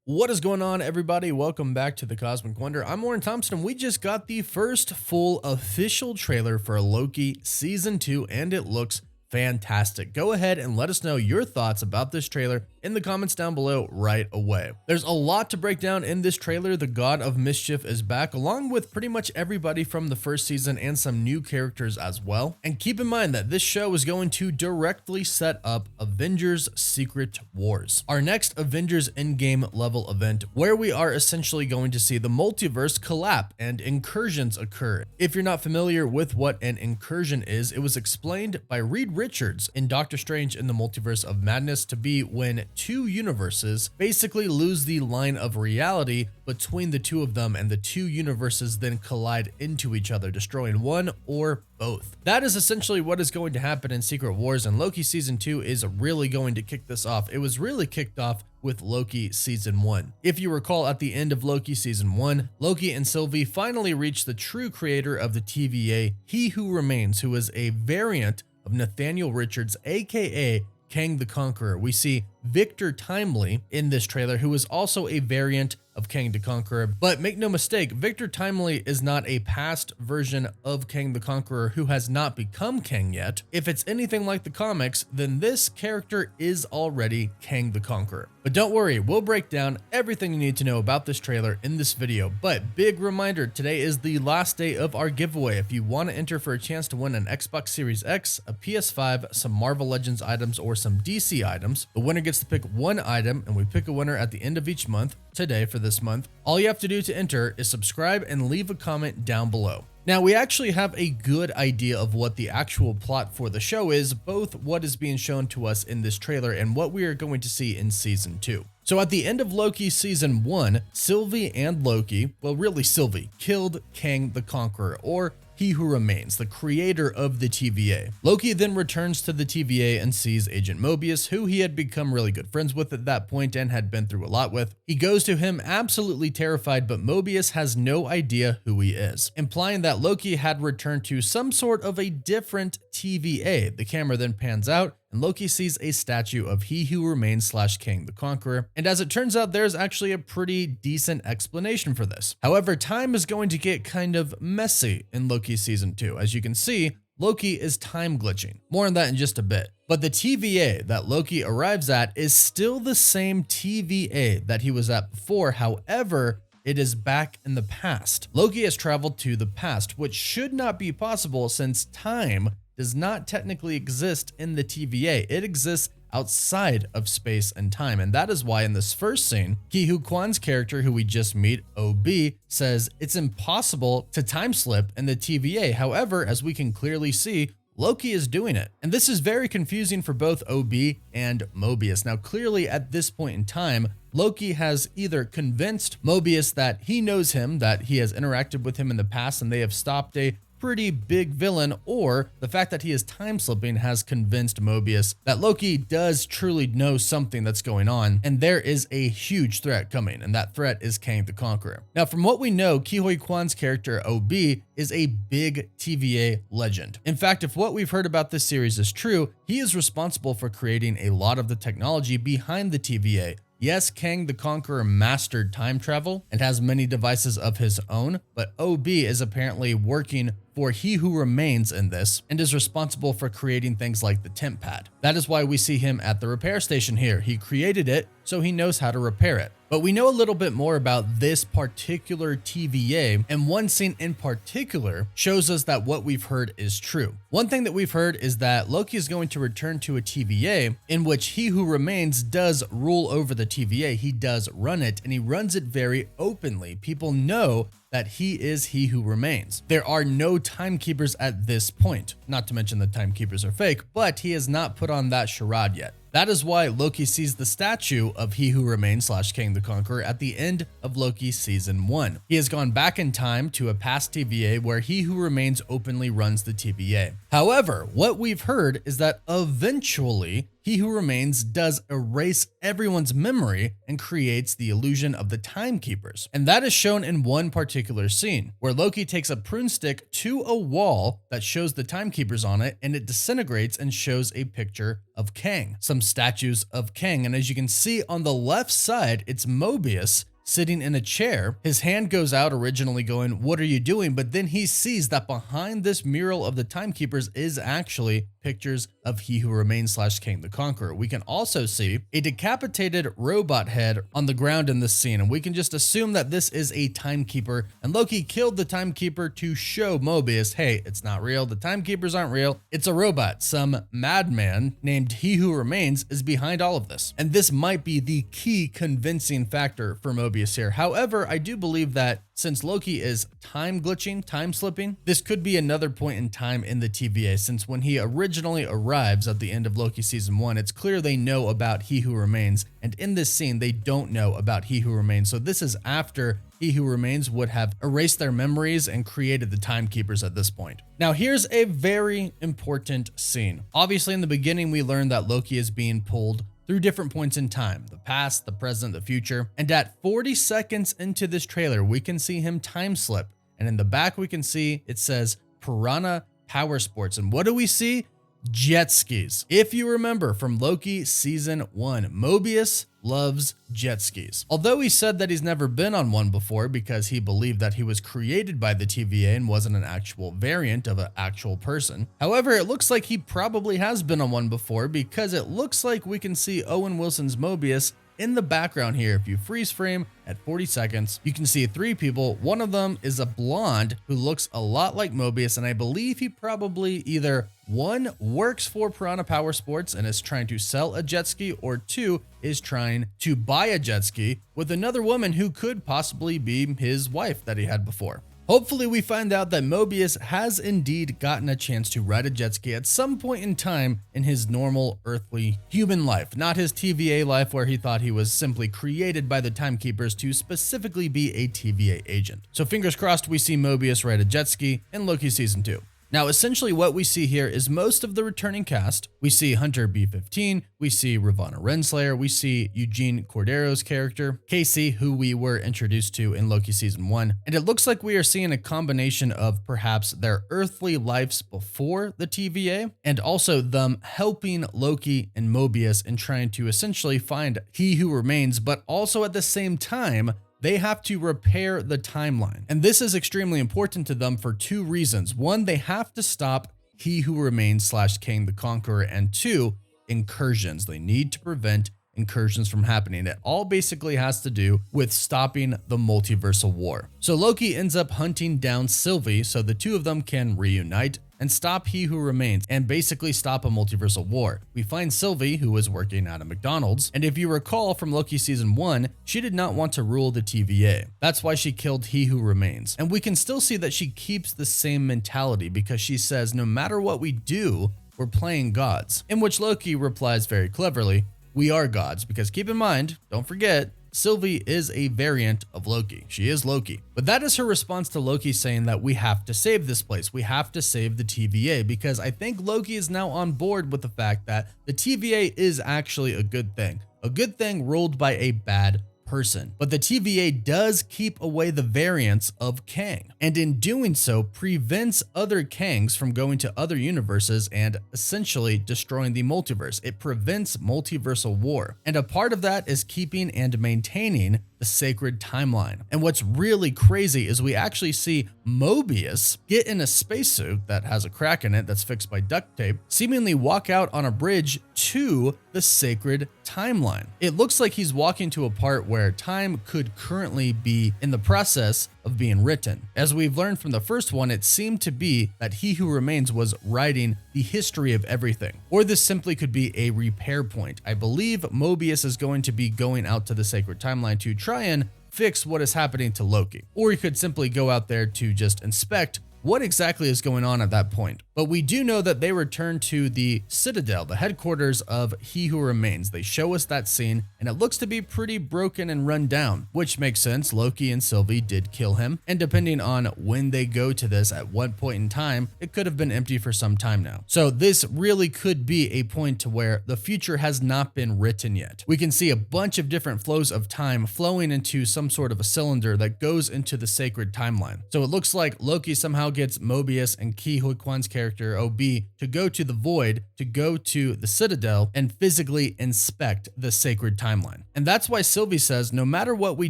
What is going on, everybody? Welcome back to the Cosmic Wonder. I'm Warren Thompson, and we just got the first full official trailer for Loki Season 2, and it looks fantastic. Go ahead and let us know your thoughts about this trailer in the comments down below right away. There's a lot to break down in this trailer. The God of Mischief is back, along with pretty much everybody from the first season and some new characters as well. And keep in mind that this show is going to directly set up Avengers Secret Wars, our next Avengers Endgame level event, where we are essentially going to see the multiverse collapse and incursions occur. If you're not familiar with what an incursion is, it was explained by Reed Richards in Doctor Strange in the Multiverse of Madness to be when two universes basically lose the line of reality between the two of them, and the two universes then collide into each other, destroying one or both. That is essentially what is going to happen in Secret Wars, and Loki Season 2 is really going to kick this off. It was really kicked off with Loki Season 1. If you recall, at the end of Loki Season 1, Loki and Sylvie finally reached the true creator of the TVA, He Who Remains, who is a variant of Nathaniel Richards, aka Kang the Conqueror. We see Viktor Timely in this trailer, who is also a variant of Kang the Conqueror. But make no mistake, Viktor Timely is not a past version of Kang the Conqueror who has not become Kang yet. If it's anything like the comics, then this character is already Kang the Conqueror. But don't worry, we'll break down everything you need to know about this trailer in this video. But big reminder, today is the last day of our giveaway. If you want to enter for a chance to win an Xbox Series X, a PS5, some Marvel Legends items, or some DC items, the winner gets to pick one item, and we pick a winner at the end of each month. Today, for this month, all you have to do to enter is subscribe and leave a comment down below. Now, we actually have a good idea of what the actual plot for the show is, both what is being shown to us in this trailer and what we are going to see in Season 2. So at the end of Loki Season 1, Sylvie and Loki, well really Sylvie, killed Kang the Conqueror, or He Who Remains, the creator of the TVA. Loki then returns to the TVA and sees Agent Mobius, who he had become really good friends with at that point and had been through a lot with. He goes to him absolutely terrified, but Mobius has no idea who he is, implying that Loki had returned to some sort of a different TVA. The camera then pans out, and Loki sees a statue of He Who Remains / Kang the Conqueror, and as it turns out, there's actually a pretty decent explanation for this. However, time is going to get kind of messy in Loki Season 2. As you can see, Loki is time glitching. More on that in just a bit. But the TVA that Loki arrives at is still the same TVA that he was at before. However, it is back in the past. Loki has traveled to the past, which should not be possible since time does not technically exist in the TVA. It exists outside of space and time, and that is why in this first scene, Ke Huy Quan's character, who we just meet, OB, says it's impossible to time slip in the TVA. However, as we can clearly see, Loki is doing it. And this is very confusing for both OB and Mobius. Now, clearly at this point in time, Loki has either convinced Mobius that he knows him, that he has interacted with him in the past, and they have stopped a pretty big villain, or the fact that he is time slipping has convinced Mobius that Loki does truly know something that's going on, and there is a huge threat coming, and that threat is Kang the Conqueror. Now, from what we know, Ke Huy Quan's character OB is a big TVA legend. In fact, if what we've heard about this series is true, he is responsible for creating a lot of the technology behind the TVA. Yes, Kang the Conqueror mastered time travel and has many devices of his own, but OB is apparently working for He Who Remains in this and is responsible for creating things like the temp pad. That is why we see him at the repair station here. He created it, so he knows how to repair it. But we know a little bit more about this particular TVA, and one scene in particular shows us that what we've heard is true. One thing that we've heard is that Loki is going to return to a TVA in which He Who Remains does rule over the TVA. He does run it, and he runs it very openly. People know that he is He Who Remains. There are no timekeepers at this point, not to mention the timekeepers are fake, but he has not put on that charade yet. That is why Loki sees the statue of He Who Remains / Kang the Conqueror at the end of Loki Season 1. He has gone back in time to a past TVA where He Who Remains openly runs the TVA. However, what we've heard is that eventually He Who Remains does erase everyone's memory and creates the illusion of the timekeepers. And that is shown in one particular scene, where Loki takes a prune stick to a wall that shows the timekeepers on it, and it disintegrates and shows a picture of Kang, some statues of Kang. And as you can see on the left side, it's Mobius sitting in a chair. His hand goes out, originally going, "What are you doing?" But then he sees that behind this mural of the timekeepers is actually pictures of He Who Remains / Kang the Conqueror. We can also see a decapitated robot head on the ground in this scene, and we can just assume that this is a timekeeper, and Loki killed the timekeeper to show Mobius, hey, it's not real, the timekeepers aren't real, it's a robot. Some madman named He Who Remains is behind all of this. And this might be the key convincing factor for Mobius here. However, I do believe that since Loki is time glitching, time slipping, this could be another point in time in the TVA, since when he originally arrives at the end of Loki season 1, it's clear they know about He Who Remains, and in this scene, they don't know about He Who Remains. So this is after He Who Remains would have erased their memories and created the timekeepers at this point. Now, here's a very important scene. Obviously, in the beginning, we learned that Loki is being pulled through different points in time, the past, the present, the future. And at 40 seconds into this trailer, we can see him time slip. And in the back, we can see it says Piranha Power Sports. And what do we see? Jet skis. If you remember from Loki season 1, Mobius loves jet skis. Although he said that he's never been on one before because he believed that he was created by the TVA and wasn't an actual variant of an actual person. However, it looks like he probably has been on one before, because it looks like we can see Owen Wilson's Mobius in the background here. If you freeze frame at 40 seconds, you can see 3 people. One of them is a blonde who looks a lot like Mobius, and I believe he probably either 1 works for Piranha Power Sports and is trying to sell a jet ski, or 2 is trying to buy a jet ski with another woman who could possibly be his wife that he had before. Hopefully we find out that Mobius has indeed gotten a chance to ride a jet ski at some point in time in his normal earthly human life, not his TVA life where he thought he was simply created by the timekeepers to specifically be a TVA agent. So fingers crossed we see Mobius ride a jet ski in Loki season 2. Now, essentially what we see here is most of the returning cast. We see Hunter B-15, we see Ravonna Renslayer, we see Eugene Cordero's character, Casey, who we were introduced to in Loki season 1, and it looks like we are seeing a combination of perhaps their earthly lives before the TVA, and also them helping Loki and Mobius in trying to essentially find He Who Remains, but also at the same time, they have to repair the timeline. And this is extremely important to them for 2 reasons. 1, they have to stop He Who Remains / Kang the Conqueror, and 2, incursions. They need to prevent incursions from happening. It all basically has to do with stopping the multiversal war. So Loki ends up hunting down Sylvie so the 2 of them can reunite and stop He Who Remains, and basically stop a multiversal war. We find Sylvie, who was working at a McDonald's, and if you recall from Loki season 1, she did not want to rule the TVA. That's why she killed He Who Remains. And we can still see that she keeps the same mentality, because she says, no matter what we do, we're playing gods. In which Loki replies very cleverly, we are gods, because keep in mind, don't forget, Sylvie is a variant of Loki. She is Loki. But that is her response to Loki saying that we have to save this place. We have to save the TVA, because I think Loki is now on board with the fact that the TVA is actually a good thing ruled by a bad person. But the TVA does keep away the variants of Kang, and in doing so prevents other Kangs from going to other universes and essentially destroying the multiverse. It prevents multiversal war, and a part of that is keeping and maintaining the sacred timeline. And what's really crazy is we actually see Mobius get in a spacesuit that has a crack in it that's fixed by duct tape, seemingly walk out on a bridge to the sacred timeline. It looks like he's walking to a part where time could currently be in the process of being written. As we've learned from the first one, it seemed to be that He Who Remains was writing the history of everything. Or this simply could be a repair point. I believe Mobius is going to be going out to the sacred timeline to try and fix what is happening to Loki. Or he could simply go out there to just inspect what exactly is going on at that point. But we do know that they return to the Citadel, the headquarters of He Who Remains. They show us that scene, and it looks to be pretty broken and run down, which makes sense. Loki and Sylvie did kill him, and depending on when they go to this at what point in time, it could have been empty for some time now. So this really could be a point to where the future has not been written yet. We can see a bunch of different flows of time flowing into some sort of a cylinder that goes into the sacred timeline. So it looks like Loki somehow gets Mobius and Ke Huy Quan's character OB to go to the Void, to go to the Citadel and physically inspect the sacred timeline. And that's why Sylvie says, no matter what we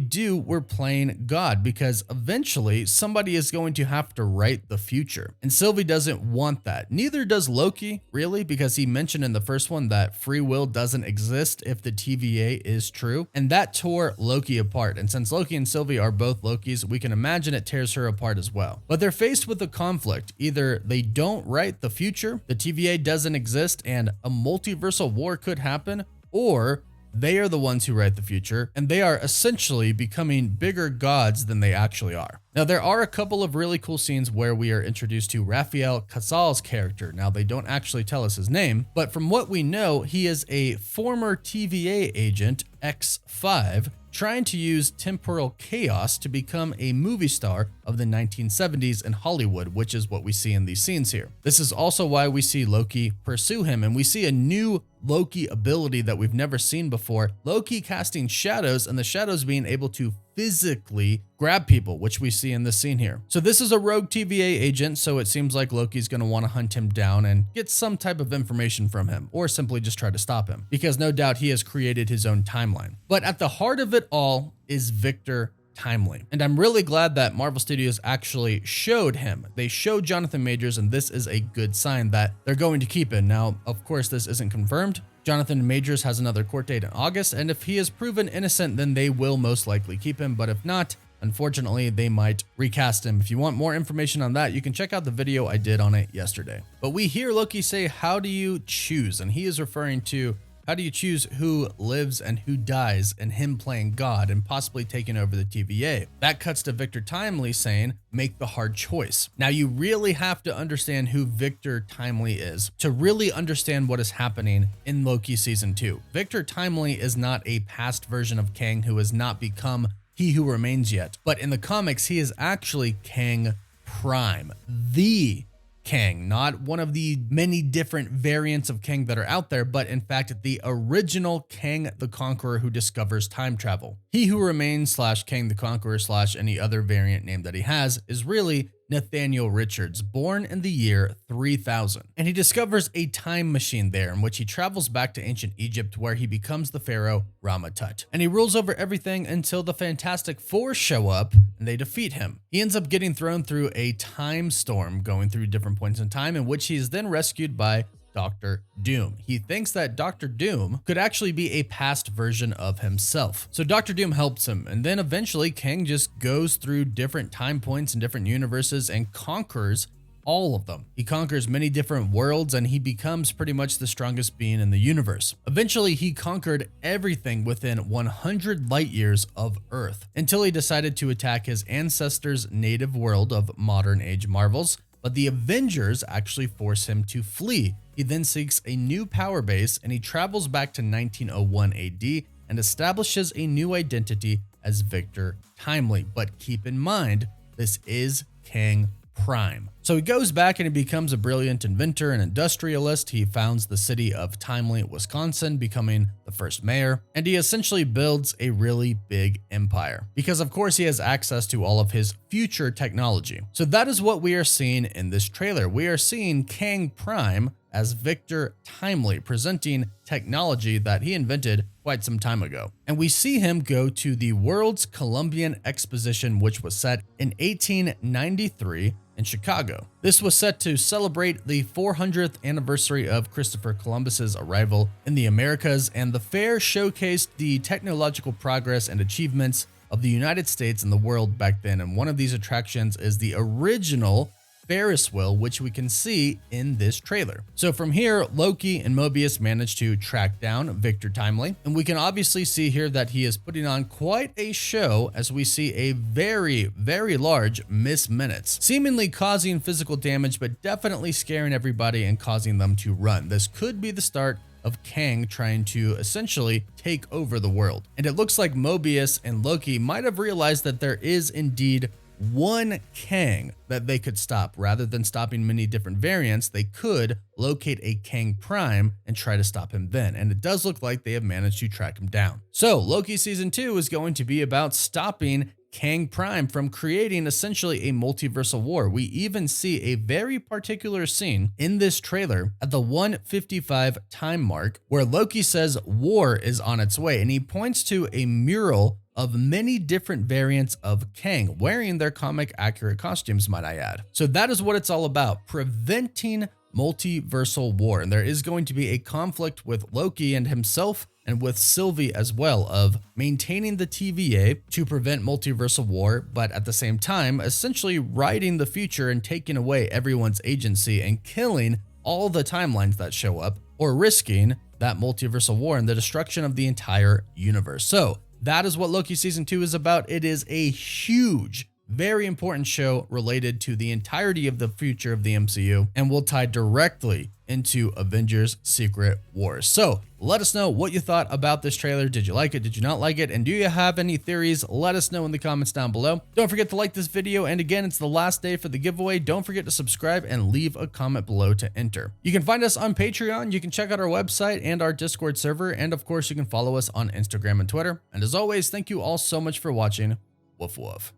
do, we're playing God, because eventually somebody is going to have to write the future. And Sylvie doesn't want that. Neither does Loki, really, because he mentioned in the first one that free will doesn't exist if the TVA is true. And that tore Loki apart. And since Loki and Sylvie are both Lokis, we can imagine it tears her apart as well. But they're faced with a conflict. Either they don't write the future, the TVA doesn't exist, and a multiversal war could happen, or they are the ones who write the future, and they are essentially becoming bigger gods than they actually are. Now, there are a couple of really cool scenes where we are introduced to Rafael Casal's character. Now, they don't actually tell us his name, but from what we know, he is a former TVA agent, X5, trying to use temporal chaos to become a movie star of the 1970s in Hollywood, which is what we see in these scenes here. This is also why we see Loki pursue him, and we see a new Loki ability that we've never seen before. Loki casting shadows, and the shadows being able to physically grab people, which we see in this scene here. So this is a rogue TVA agent, so it seems like Loki's going to want to hunt him down and get some type of information from him, or simply just try to stop him, because no doubt he has created his own timeline. But at the heart of it all is Viktor Timely. And I'm really glad that Marvel Studios actually showed him. They showed Jonathan Majors, and this is a good sign that they're going to keep him. Now, of course, this isn't confirmed. Jonathan Majors has another court date in August, and if he is proven innocent, then they will most likely keep him. But if not, unfortunately, they might recast him. If you want more information on that, you can check out the video I did on it yesterday. But we hear Loki say, "How do you choose?" And he is referring to how do you choose who lives and who dies, and him playing God and possibly taking over the TVA. That cuts to Viktor Timely saying, "Make the hard choice." Now, you really have to understand who Viktor Timely is to really understand what is happening in Loki Season 2. Viktor Timely is not a past version of Kang who has not become He Who Remains yet, but in the comics, he is actually Kang Prime, the Kang, not one of the many different variants of Kang that are out there, but in fact, the original Kang the Conqueror who discovers time travel. He Who Remains / Kang the Conqueror / any other variant name that he has is really Nathaniel Richards, born in the year 3000. And he discovers a time machine there in which he travels back to ancient Egypt, where he becomes the pharaoh Rama-Tut. And he rules over everything until the Fantastic Four show up and they defeat him. He ends up getting thrown through a time storm, going through different points in time, in which he is then rescued by Dr. Doom. He thinks that Dr. Doom could actually be a past version of himself. So Dr. Doom helps him, and then eventually Kang just goes through different time points and different universes and conquers all of them. He conquers many different worlds, and he becomes pretty much the strongest being in the universe. Eventually, he conquered everything within 100 light years of Earth, until he decided to attack his ancestors' native world of modern age Marvels. But the Avengers actually force him to flee. He then seeks a new power base, and he travels back to 1901 AD and establishes a new identity as Viktor Timely. But keep in mind, this is Kang Prime. So he goes back and he becomes a brilliant inventor and industrialist. He founds the city of Timely, Wisconsin, becoming the first mayor, and he essentially builds a really big empire because, of course, he has access to all of his future technology. So that is what we are seeing in this trailer. We are seeing Kang Prime as Viktor Timely, presenting technology that he invented quite some time ago. And we see him go to the World's Columbian Exposition, which was set in 1893 in Chicago. This was set to celebrate the 400th anniversary of Christopher Columbus's arrival in the Americas, and the fair showcased the technological progress and achievements of the United States and the world back then. And one of these attractions is the original Ferris wheel, which we can see in this trailer. So from here, Loki and Mobius manage to track down Viktor Timely, and we can obviously see here that he is putting on quite a show as we see a very, very large miss minutes, seemingly causing physical damage, but definitely scaring everybody and causing them to run. This could be the start of Kang trying to essentially take over the world. And it looks like Mobius and Loki might have realized that there is indeed one Kang that they could stop. Rather than stopping many different variants, they could locate a Kang Prime and try to stop him then. And it does look like they have managed to track him down. So Loki season 2 is going to be about stopping Kang Prime from creating essentially a multiversal war. We even see a very particular scene in this trailer at the 155 time mark where Loki says war is on its way, and he points to a mural of many different variants of Kang wearing their comic accurate costumes, might I add. So that is what it's all about, preventing multiversal war. And there is going to be a conflict with Loki and himself and with Sylvie as well, of maintaining the TVA to prevent multiversal war, but at the same time, essentially writing the future and taking away everyone's agency and killing all the timelines that show up, or risking that multiversal war and the destruction of the entire universe. So that is what Loki season 2 is about. It is a huge, very important show related to the entirety of the future of the MCU and will tie directly into Avengers Secret Wars. So let us know what you thought about this trailer. Did you like it? Did you not like it? And do you have any theories? Let us know in the comments down below. Don't forget to like this video. And again, it's the last day for the giveaway. Don't forget to subscribe and leave a comment below to enter. You can find us on Patreon. You can check out our website and our Discord server. And of course, you can follow us on Instagram and Twitter. And as always, thank you all so much for watching. Woof woof.